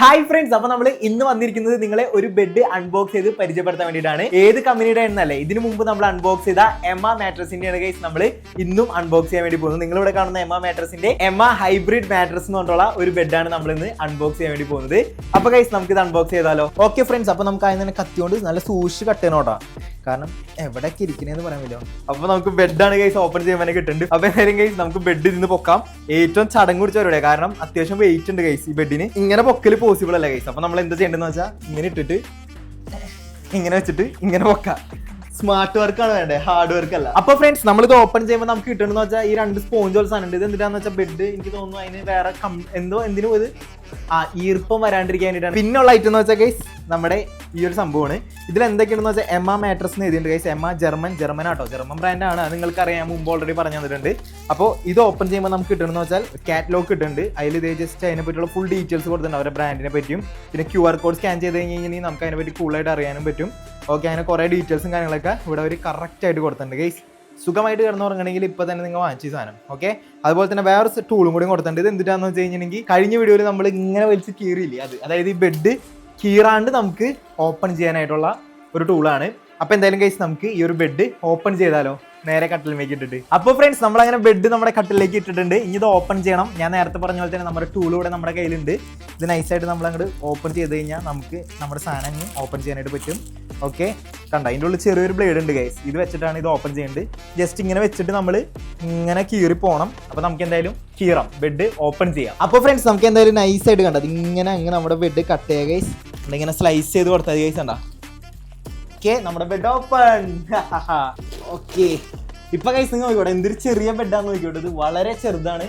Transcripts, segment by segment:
Hi friends, അപ്പൊ നമ്മൾ ഇന്ന് വന്നിരിക്കുന്നത് നിങ്ങളെ ഒരു ബെഡ് അൺബോക്സ് ചെയ്ത് പരിചയപ്പെടുത്താൻ വേണ്ടിയിട്ടാണ്. ഏത് കമ്പനിയുടെ എന്നല്ലേ, ഇതിനു മുമ്പ് നമ്മൾ അൺബോക്സ് ചെയ്ത എമ്മ മാട്രസിന്റെ കേസ് നമ്മൾ ഇന്നും അൺബോക്സ് ചെയ്യാൻ വേണ്ടി പോകുന്നത്. നിങ്ങൾ ഇവിടെ കാണുന്ന എമ്മ മാട്രസിന്റെ എമ്മ ഹൈബ്രിഡ് മാട്രസ് എന്ന് പറഞ്ഞുള്ള ഒരു ബെഡാണ് നമ്മൾ ഇന്ന് അൺബോക്സ് ചെയ്യാൻ വേണ്ടി പോകുന്നത്. അപ്പൊ ഗൈസ് നമുക്ക് ഇത് അൺബോക്സ് ചെയ്താലോ? ഓക്കെ ഫ്രണ്ട്സ്, അപ്പൊ നമുക്ക് അതിന് കത്തിയോണ്ട് നല്ല സൂക്ഷിച്ച് കട്ട് ചെയ്യണോട്ടോ, കാരണം എവിടെയൊക്കെ ഇരിക്കണേന്ന് പറയാൻ പറ്റില്ല. അപ്പൊ നമുക്ക് ബെഡാണ് ഗൈസ് ഓപ്പൺ ചെയ്യാൻ വേണ്ടി കിട്ടുന്നുണ്ട്. അപ്പൊ എന്തായാലും ഗൈസ് നമുക്ക് ബെഡ് ഇതിന് പൊക്കാം. ഏറ്റവും ചടങ്ങ് പിടിച്ചവരുടെ, കാരണം അത്യാവശ്യം വെയിറ്റ് ഉണ്ട് ഗൈസ് ഈ ബെഡിന്. ഇങ്ങനെ പൊക്കല് പോസിബിൾ അല്ല ഗൈസ്. അപ്പൊ നമ്മൾ എന്താ ചെയ്യേണ്ടതെന്ന് വെച്ചാൽ ഇങ്ങനെ ഇട്ടിട്ട് ഇങ്ങനെ വെച്ചിട്ട് ഇങ്ങനെ പൊക്കാം. സ്മാർട്ട് വർക്ക് ആണ് വേണ്ടേ, ഹാർഡ് വർക്ക് അല്ല. അപ്പൊ ഫ്രണ്ട്സ് നമ്മൾ ഇത് ഓപ്പൺ ചെയ്യുമ്പോൾ നമുക്ക് കിട്ടണമെന്ന് വെച്ചാൽ ഈ രണ്ട് സ്പോഞ്ച് പോലെ സാധനം ഉണ്ട്. ഇത് എന്തിനാന്ന് വെച്ചാൽ ബെഡ് എനിക്ക് തോന്നുന്നു അതിന് വേറെ എന്തിനും ഇത് ഈർപ്പം വരാണ്ടിരിക്കാൻ വേണ്ടിയിട്ടാണ്. പിന്നെയുള്ള ഐറ്റം എന്ന് വെച്ചാൽ ഗൈസ് നമ്മുടെ ഈ ഒരു സംഭവമാണ്. ഇതിൽ എന്തൊക്കെയാണെന്ന് വെച്ചാൽ എമ്മ മാട്രസ് എന്ന് എഴുതിയിട്ടുണ്ട് ഗൈസ്. എമ്മ ജർമ്മൻ ആട്ടോ, ജർമ്മൻ ബ്രാൻഡാണ്. അത് നിങ്ങൾക്ക് അറിയാം, മുമ്പ് ഓൾറെഡി പറഞ്ഞു തന്നിട്ടുണ്ട്. അപ്പോൾ ഇത് ഓപ്പൺ ചെയ്യുമ്പോൾ നമുക്ക് കിട്ടണമെന്ന് വെച്ചാൽ കാറ്റലോഗ് കിട്ടുന്നുണ്ട്. അതിൽ ഇതേ ജസ്റ്റ് അതിനെ പറ്റിയുള്ള ഫുൾ ഡീറ്റെയിൽസ് കൊടുത്തിട്ടുണ്ട്, അവരുടെ ബ്രാൻഡിനെ പറ്റിയും. പിന്നെ QR കോഡ് സ്കാൻ ചെയ്ത് കഴിഞ്ഞാൽ നമുക്ക് അതിനെ പറ്റി കൂളായിട്ട് അറിയാനും പറ്റും. ഓക്കെ, അങ്ങനെ കുറേ ഡീറ്റെയിൽസും കാര്യങ്ങളൊക്കെ ഇവിടെ അവർ കറക്റ്റ് ആയിട്ട് കൊടുത്തിട്ടുണ്ട് ഗൈസ്. സുഖമായിട്ട് കിടന്നുറങ്ങണമെങ്കിൽ ഇപ്പോൾ തന്നെ നിങ്ങൾ വാങ്ങിച്ച സാധനം. ഓക്കെ, അതുപോലെ തന്നെ വേറെ ടൂളും കൂടി കൊടുത്തിട്ടുണ്ട്. ഇത് എന്തിനാന്ന് വെച്ച് കഴിഞ്ഞിട്ടുണ്ടെങ്കിൽ കഴിഞ്ഞ വീഡിയോയിൽ നമ്മൾ ഇങ്ങനെ വലിച്ച് കീറിയില്ലേ, അതായത് ഈ ബെഡ് കീറാണ്ട് നമുക്ക് ഓപ്പൺ ചെയ്യാനായിട്ടുള്ള ഒരു ടൂളാണ്. അപ്പോൾ എന്തായാലും ഗൈസ് നമുക്ക് ഈ ഒരു ബെഡ് ഓപ്പൺ ചെയ്താലോ, നേരെ കട്ടിലേക്ക് ഇട്ടിട്ട്. അപ്പോൾ ഫ്രണ്ട്സ് നമ്മൾ അങ്ങനെ ബെഡ് നമ്മുടെ കട്ടിലേക്ക് ഇട്ടിട്ടുണ്ട്. ഇനി ഇത് ഓപ്പൺ ചെയ്യണം. ഞാൻ നേരത്തെ പറഞ്ഞ പോലെ തന്നെ നമ്മുടെ ടൂൾ ഇവിടെ നമ്മുടെ കയ്യിലുണ്ട്. ഇത് നൈസായിട്ട് നമ്മൾ അങ്ങോട്ട് ഓപ്പൺ ചെയ്ത് കഴിഞ്ഞാൽ നമുക്ക് നമ്മുടെ സാധനം ഓപ്പൺ ചെയ്യാനായിട്ട് പറ്റും. ഓക്കെ, കണ്ട അതിൻ്റെ ഉള്ളിൽ ചെറിയൊരു ബ്ലേഡ് ഉണ്ട് ഗൈസ്. ഇത് വെച്ചിട്ടാണ് ഇത് ഓപ്പൺ ചെയ്യേണ്ടത്. ജസ്റ്റ് ഇങ്ങനെ വെച്ചിട്ട് നമ്മൾ ഇങ്ങനെ കീറി പോകണം. അപ്പോൾ നമുക്ക് എന്തായാലും കീറാം, ബെഡ് ഓപ്പൺ ചെയ്യാം. അപ്പോൾ ഫ്രണ്ട്സ് നമുക്ക് എന്തായാലും നൈസായിട്ട് കണ്ടത് ഇങ്ങനെ അങ്ങനെ നമ്മുടെ ബെഡ് കട്ട് ചെയ്യുക ഗൈസ്. ഇങ്ങനെ സ്ലൈസ് ചെയ്ത് കൊടുത്താൽ ഗൈസ് കണ്ട. ഓക്കെ, നമ്മുടെ ബെഡ് ഓപ്പൺ. ഓക്കെ, ഇപ്പൊ ഗൈസ് നിങ്ങൾ നോക്കിക്കോട്ടെ, എന്തൊരു ചെറിയ ബെഡാന്ന് നോക്കിക്കോട്ടെ. ഇത് വളരെ ചെറുതാണ്,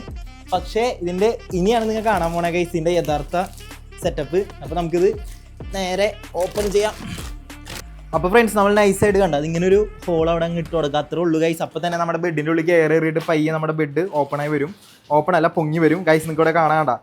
പക്ഷേ ഇതിന്റെ ഇനിയാണ് നിങ്ങൾ കാണാൻ പോണ ഗൈസ് ഇതിന്റെ യഥാർത്ഥ സെറ്റപ്പ്. അപ്പൊ നമുക്കിത് നേരെ ഓപ്പൺ ചെയ്യാം. അപ്പോൾ ഫ്രണ്ട്സ് നമ്മൾ നൈസായിട്ട് കണ്ട അതിങ്ങനെ ഒരു ഹോൾ അവിടെ അങ്ങ് ഇട്ട് കൊടുക്കുക, അത്രേ ഉള്ളൂ ഗൈസ്. അപ്പോൾ തന്നെ നമ്മുടെ ബെഡിൻ്റെ ഉള്ളിൽ എയർ ഏറിയിട്ട് പയ്യെ നമ്മുടെ ബെഡ് ഓപ്പണായി വരും. ഓപ്പൺ അല്ല, പൊങ്ങി വരും ഗൈസ്. നിങ്ങൾക്ക് ഇവിടെ കാണാണ്ട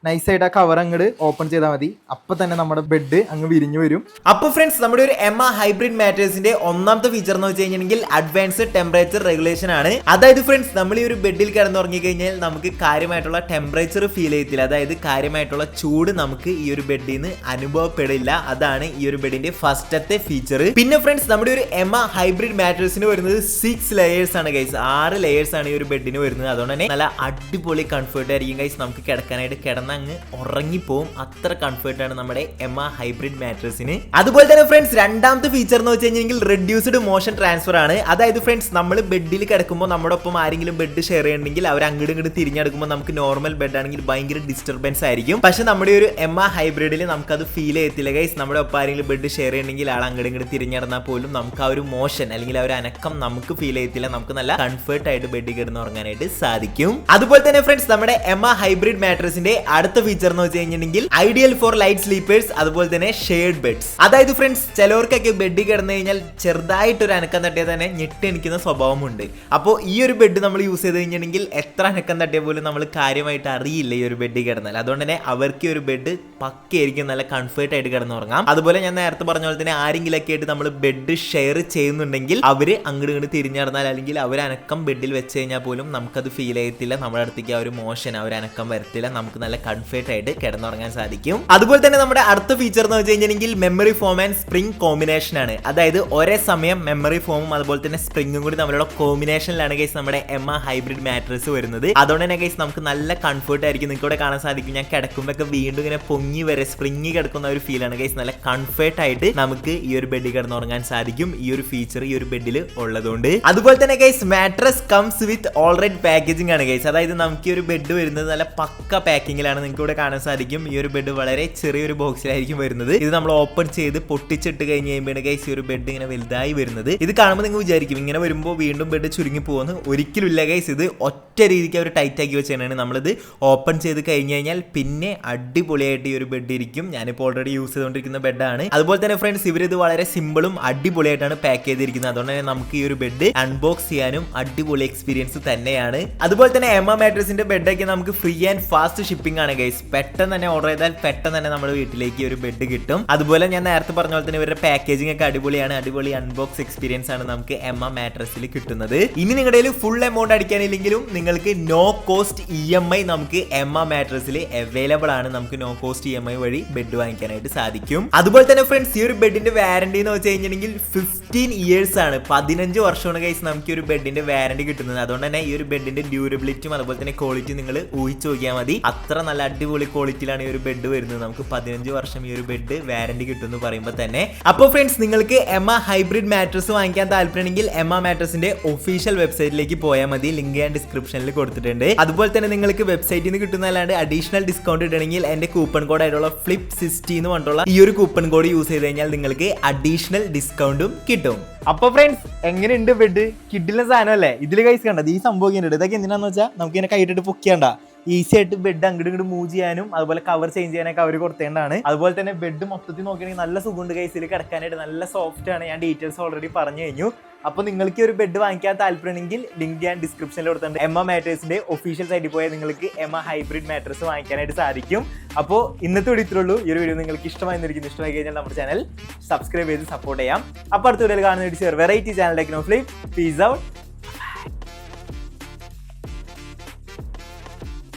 നൈസായിട്ട് ആ കവർ അങ്ങോട്ട് ഓപ്പൺ ചെയ്താൽ മതി. അപ്പൊ തന്നെ നമ്മുടെ ബെഡ് അങ്ങ് വിരിഞ്ഞു വരും. അപ്പൊ ഫ്രണ്ട്സ് നമ്മുടെ ഒരു എമ്മ ഹൈബ്രിഡ് മാട്രസിന്റെ ഒന്നാമത്തെ ഫീച്ചർ എന്ന് വെച്ച് കഴിഞ്ഞിട്ടുണ്ടെങ്കിൽ അഡ്വാൻസ്ഡ് ടെമ്പറേച്ചർ റെഗുലേഷൻ ആണ്. അതായത് ഫ്രണ്ട്സ് നമ്മൾ ഈ ഒരു ബെഡിൽ കിടന്നുറങ്ങി കഴിഞ്ഞാൽ നമുക്ക് കാര്യമായിട്ടുള്ള ടെമ്പറേച്ചർ ഫീൽ ചെയ്യത്തില്ല, അതായത് കാര്യമായിട്ടുള്ള ചൂട് നമുക്ക് ഈ ഒരു ബെഡിൽ നിന്ന് അനുഭവപ്പെടില്ല. അതാണ് ഈ ഒരു ബെഡിന്റെ ഫസ്റ്റത്തെ ഫീച്ചർ. പിന്നെ ഫ്രണ്ട്സ് നമ്മുടെ ഒരു എമ്മ ഹൈബ്രിഡ് മാട്രസിന് വരുന്നത് 6 ലെയേഴ്സ് ആണ് ഗൈസ്. 6 ലെയേഴ്സ് ആണ് ഈ ഒരു ബെഡിന് വരുന്നത്. അതുകൊണ്ട് തന്നെ നല്ല അടിപൊളി കംഫർട്ട് ആയിരിക്കും ഗൈസ്. നമുക്ക് കിടക്കാനായിട്ട് അങ്ങ് ഉറങ്ങിപ്പോവും, അത്ര കംഫർട്ടാണ് നമ്മുടെ എമ്മ ഹൈബ്രിഡ് മാട്രസിന്. അതുപോലെ തന്നെ ഫ്രണ്ട്സ് രണ്ടാമത്തെ ഫീച്ചർ എന്ന് വെച്ച് കഴിഞ്ഞാൽ റെഡ്യൂസ്ഡ് മോഷൻ ട്രാൻസ്ഫർ ആണ്. അതായത് ഫ്രണ്ട്സ് നമ്മൾ ബെഡിൽ കിടക്കുമ്പോൾ നമ്മുടെ ഒപ്പം ആരെങ്കിലും ബെഡ് ഷെയർ ചെയ്യണമെങ്കിൽ അവർ അങ്ങോട്ട് ഇങ്ങോട്ട് തിരിഞ്ഞെടുക്കുമ്പോൾ നമുക്ക് നോർമൽ ബെഡ് ആണെങ്കിൽ ഭയങ്കര ഡിസ്റ്റർബൻസ് ആയിരിക്കും. പക്ഷെ നമ്മുടെ ഒരു എമ്മ ഹൈബ്രിഡിൽ നമുക്കത് ഫീൽ ചെയ്യത്തില്ല ഗൈസ്. നമ്മുടെ ഒപ്പം ആരെങ്കിലും ബെഡ് ഷെയർ ചെയ്യണമെങ്കിൽ ആൾ അങ്ങോട്ട് ഇങ്ങോട്ട് തിരിഞ്ഞിടന്നാൽ പോലും നമുക്ക് ആ ഒരു മോഷൻ അല്ലെങ്കിൽ ആ ഒരു അനക്കം നമുക്ക് ഫീൽ ചെയ്യത്തില്ല. നമുക്ക് നല്ല കംഫർട്ട് ആയിട്ട് ബെഡിൽ കിടന്ന് ഉറങ്ങാനായിട്ട് സാധിക്കും. അതുപോലെ തന്നെ ഫ്രണ്ട്സ് നമ്മുടെ എമ്മ ഹൈബ്രിഡ് മാട്രസിന്റെ അടുത്ത ഫീച്ചർ എന്ന് വെച്ച് കഴിഞ്ഞിട്ടുണ്ടെങ്കിൽ ഐഡിയൽ ഫോർ ലൈറ്റ് സ്ലീപ്പേഴ്സ്, അതുപോലെ തന്നെ ഷെയർഡ് ബെഡ്സ്. അതായത് ഫ്രണ്ട്സ് ചിലവർക്കൊക്കെ ബെഡിൽ കിടന്നു കഴിഞ്ഞാൽ ചെറുതായിട്ടൊരു അനക്കം തട്ടിയാൽ തന്നെ ഞെട്ടിണിക്കുന്ന സ്വഭാവമുണ്ട്. അപ്പോൾ ഈ ഒരു ബെഡ് നമ്മൾ യൂസ് ചെയ്ത് കഴിഞ്ഞിട്ടുണ്ടെങ്കിൽ എത്ര അനക്കം തട്ടിയാൽ പോലും നമ്മൾ കാര്യമായിട്ട് അറിയില്ല ഈ ഒരു ബെഡിൽ കിടന്നാൽ. അതുകൊണ്ട് തന്നെ അവർക്ക് ഒരു ബെഡ് പക്കയായിരിക്കും, നല്ല കംഫർട്ട് ആയിട്ട് കിടന്നുറങ്ങാം. അതുപോലെ ഞാൻ നേരത്തെ പറഞ്ഞ പോലെ തന്നെ ആരെങ്കിലൊക്കെ ആയിട്ട് നമ്മൾ ബെഡ് ഷെയർ ചെയ്യുന്നുണ്ടെങ്കിൽ അവര് അങ്ങോട്ട് ഇങ്ങോട്ട് തിരിഞ്ഞിടന്നാൽ അല്ലെങ്കിൽ അവർ അനക്കം ബെഡിൽ വെച്ച് കഴിഞ്ഞാൽ പോലും നമുക്കത് ഫീൽ ചെയ്യത്തില്ല. നമ്മുടെ അടുത്തേക്ക് ആ ഒരു മോഷൻ ആ ഒരു അനക്കം വരത്തില്ല. നമുക്ക് നല്ല കംഫർട്ട് ആയിട്ട് കിടന്നുറങ്ങാൻ സാധിക്കും. അതുപോലെ തന്നെ നമ്മുടെ അടുത്ത ഫീച്ചർ എന്ന് വെച്ച് കഴിഞ്ഞിട്ടുണ്ടെങ്കിൽ memory form and spring combination ആണ്. അതായത് ഒരേ സമയം മെമ്മറി ഫോമും അതുപോലെ തന്നെ സ്പ്രിംഗും കൂടി നമ്മളുടെ കോമ്പിനേഷനിലാണ് ഗൈസ് നമ്മുടെ എമ്മ ഹൈബ്രിഡ് മാട്രസ് വരുന്നത്. അതുകൊണ്ട് തന്നെ ഗൈസ് നമുക്ക് നല്ല കംഫർട്ട് ആയിരിക്കും. നിങ്ങൾക്ക് ഇവിടെ കാണാൻ സാധിക്കും, ഞാൻ കിടക്കുമ്പോഴൊക്കെ വീണ്ടും ഇങ്ങനെ പൊങ്ങി വരെ സ്പ്രിംഗി കിടക്കുന്ന ഒരു ഫീൽ ആണ് ഗൈസ്. നല്ല കംഫർട്ട് ആയിട്ട് നമുക്ക് ഈ ഒരു ബെഡിൽ കിടന്നുറങ്ങാൻ സാധിക്കും, ഈ ഒരു ഫീച്ചർ ഈ ഒരു ബെഡിൽ ഉള്ളതുകൊണ്ട്. അതുപോലെ തന്നെ guys mattress comes with already packaging ആണ് ഗൈസ്. അതായത് നമുക്ക് ഈ ഒരു ബെഡ് വരുന്നത് നല്ല പക്ക പാക്കിങ്ങിലാണ്. നിങ്ങൾക്ക് ഇവിടെ കാണാൻ സാധിക്കും ഈ ഒരു ബെഡ് വളരെ ചെറിയൊരു ബോക്സിലായിരിക്കും വരുന്നത്. ഇത് നമ്മൾ ഓപ്പൺ ചെയ്ത് പൊട്ടിച്ചിട്ട് കഴിഞ്ഞ് കഴിയുമ്പോൾ ഗൈസ് ഈ ഒരു ബെഡ് ഇങ്ങനെ വലുതായി വരുന്നത്. ഇത് കാണുമ്പോൾ നിങ്ങൾ വിചാരിക്കും ഇങ്ങനെ വരുമ്പോൾ വീണ്ടും ബെഡ് ചുരുങ്ങി പോകുന്നു. ഒരിക്കലും ഇല്ല ഗൈസ്. ഇത് ഒറ്റ രീതിക്ക് അവർ ടൈറ്റ് ആക്കി വെച്ചാണ്. നമ്മളിത് ഓപ്പൺ ചെയ്ത് കഴിഞ്ഞ് കഴിഞ്ഞാൽ പിന്നെ അടിപൊളിയായിട്ട് ഈ ഒരു ബെഡ് ഇരിക്കും. ഞാനിപ്പോൾ ഓൾറെഡി യൂസ് ചെയ്തുകൊണ്ടിരിക്കുന്ന ബെഡാണ്. അതുപോലെ തന്നെ ഫ്രണ്ട്സ് ഇവരിത് വളരെ സിമ്പിളും അടിപൊളിയായിട്ടാണ് പാക്ക് ചെയ്തിരിക്കുന്നത്. അതുകൊണ്ട് തന്നെ നമുക്ക് ഈ ഒരു ബെഡ് അൺബോക്സ് ചെയ്യാനും അടിപൊളി എക്സ്പീരിയൻസ് തന്നെയാണ്. അതുപോലെ തന്നെ എമ്മ മാട്രസിന്റെ ബെഡൊക്കെ നമുക്ക് ഫ്രീ ആൻഡ് ഫാസ്റ്റ് ഷിപ്പിംഗ് ആണ് ഗൈസ്. പെട്ടെന്ന് തന്നെ ഓർഡർ ചെയ്താൽ പെട്ടെന്ന് തന്നെ നമ്മുടെ വീട്ടിലേക്ക് ഒരു ബെഡ് കിട്ടും. അതുപോലെ ഞാൻ നേരത്തെ പറഞ്ഞ പോലെ തന്നെ ഇവരുടെ പാക്കേജിംഗ് ഒക്കെ അടിപൊളിയാണ്. അടിപൊളി അൺബോക്സ് എക്സ്പീരിയൻസ് ആണ് നമുക്ക് എമ്മ മാട്രസിൽ കിട്ടുന്നത്. ഇനി നിങ്ങളുടെ ഫുൾ എമൗണ്ട് അടിക്കാനില്ലെങ്കിലും നിങ്ങൾക്ക് നോ കോസ്റ്റ് EMI നമുക്ക് എമ്മ മാട്രസിൽ അവൈലബിൾ ആണ്. നമുക്ക് നോ കോസ്റ്റ് EMI വഴി ബെഡ് വാങ്ങിക്കാനായിട്ട് സാധിക്കും. അതുപോലെ തന്നെ ഫ്രണ്ട്സ്, ഈ ഒരു ബെഡിന്റെ വാറന്റി എന്ന് വെച്ച് കഴിഞ്ഞിട്ടുണ്ടെങ്കിൽ 15 ഇയേഴ്സ് ആണ്. 15 വർഷമാണ് ഗൈസ് നമുക്ക് ഈ ഒരു ബെഡിന്റെ വാറന്റി കിട്ടുന്നത്. അതുകൊണ്ട് തന്നെ ഈ ഒരു ബെഡിന്റെ ഡ്യൂറബിലിറ്റിയും അതുപോലെ തന്നെ ക്വാളിറ്റി നിങ്ങൾ ഊഹിച്ചു നോക്കിയാൽ മതി. അത്ര നല്ല അടിപൊളി ക്വാളിറ്റിയിലാണ് ഈ ഒരു ബെഡ് വരുന്നത്. നമുക്ക് 15 വർഷം ഈ ഒരു ബെഡ് വാറന്റി കിട്ടുമെന്ന് പറയുമ്പോൾ തന്നെ. അപ്പോൾ ഫ്രണ്ട്സ്, നിങ്ങൾക്ക് എമ്മ ഹൈബ്രിഡ് മാട്രസ് വാങ്ങിക്കാൻ താല്പര്യമുണ്ടെങ്കിൽ എമ്മ മാട്രസിന്റെ ഒഫീഷ്യൽ വെബ്സൈറ്റിലേക്ക് പോയാൽ മതി. ലിങ്ക് ഞാൻ ഡിസ്ക്രിപ്ഷനിൽ കൊടുത്തിട്ടുണ്ട്. അതുപോലെ തന്നെ നിങ്ങൾക്ക് വെബ്സൈറ്റിൽ നിന്ന് കിട്ടുന്നതല്ലാണ്ട് അഡീഷണൽ ഡിസ്കൗണ്ട് ഇടണമെങ്കിൽ എന്റെ കൂപ്പൺ കോഡ് ആയിട്ടുള്ള FLIP60 എന്ന് പറഞ്ഞിട്ടുള്ള ഈ ഒരു കൂപ്പൺ കോഡ് യൂസ് ചെയ്ത് കഴിഞ്ഞാൽ നിങ്ങൾക്ക് അഡീഷണൽ ഡിസ്കൗണ്ടും കിട്ടും. അപ്പൊ ഫ്രണ്ട്സ്, എങ്ങനെയുണ്ട് ബെഡ്? കിഡിലെ സാധനം അല്ലേ? ഇതിൽ കൈസ് കണ്ടത് ഈ സംഭവം ഉണ്ട്. ഇതൊക്കെ എന്തിനാന്ന് വെച്ചാൽ നമുക്ക് ഇങ്ങനെ കൈയിട്ടിട്ട് പൊക്കിയാണ്ട ഈസി ആയിട്ട് ബെഡ് അങ്ങോട്ട് ഇങ്ങോട്ട് മൂവ് ചെയ്യാനും അതുപോലെ കവർ ചേഞ്ച് ചെയ്യാനൊക്കെ അവർ കൊടുത്തേണ്ടാണ്. അതുപോലെ തന്നെ ബെഡ് മൊത്തത്തിൽ നോക്കുകയാണെങ്കിൽ നല്ല സുഖമുണ്ട് കൈസിൽ കിടക്കാനായിട്ട്, നല്ല സോഫ്റ്റ് ആണ്. ഞാൻ ഡീറ്റെയിൽസ് ഓൾറെഡി പറഞ്ഞു കഴിഞ്ഞു. അപ്പോൾ നിങ്ങൾക്ക് ഒരു ബെഡ് വാങ്ങിക്കാൻ താല്പര്യമുണ്ടെങ്കിൽ ലിങ്ക് ഞാൻ ഡിസ്ക്രിപ്ഷനിൽ കൊടുത്തിട്ടുണ്ട്. എമ്മ മാട്രസിന്റെ ഒഫീഷ്യൽ സൈറ്റിൽ പോയാൽ നിങ്ങൾക്ക് എമ്മ ഹൈബ്രിഡ് മാട്രസ് വാങ്ങിക്കാനായിട്ട് സാധിക്കും. അപ്പോൾ ഇന്നത്തെ വീഡിയോ ഇത്രേ ഉള്ളൂ. ഈ ഒരു വീഡിയോ നിങ്ങൾക്ക് ഇഷ്ടമായി കഴിഞ്ഞാൽ നമ്മുടെ ചാനൽ സബ്സ്ക്രൈബ് ചെയ്ത് സപ്പോർട്ട് ചെയ്യാം. അപ്പോൾ അടുത്ത വീഡിയോയിൽ കാണുന്ന variety channel techno flip. Peace out.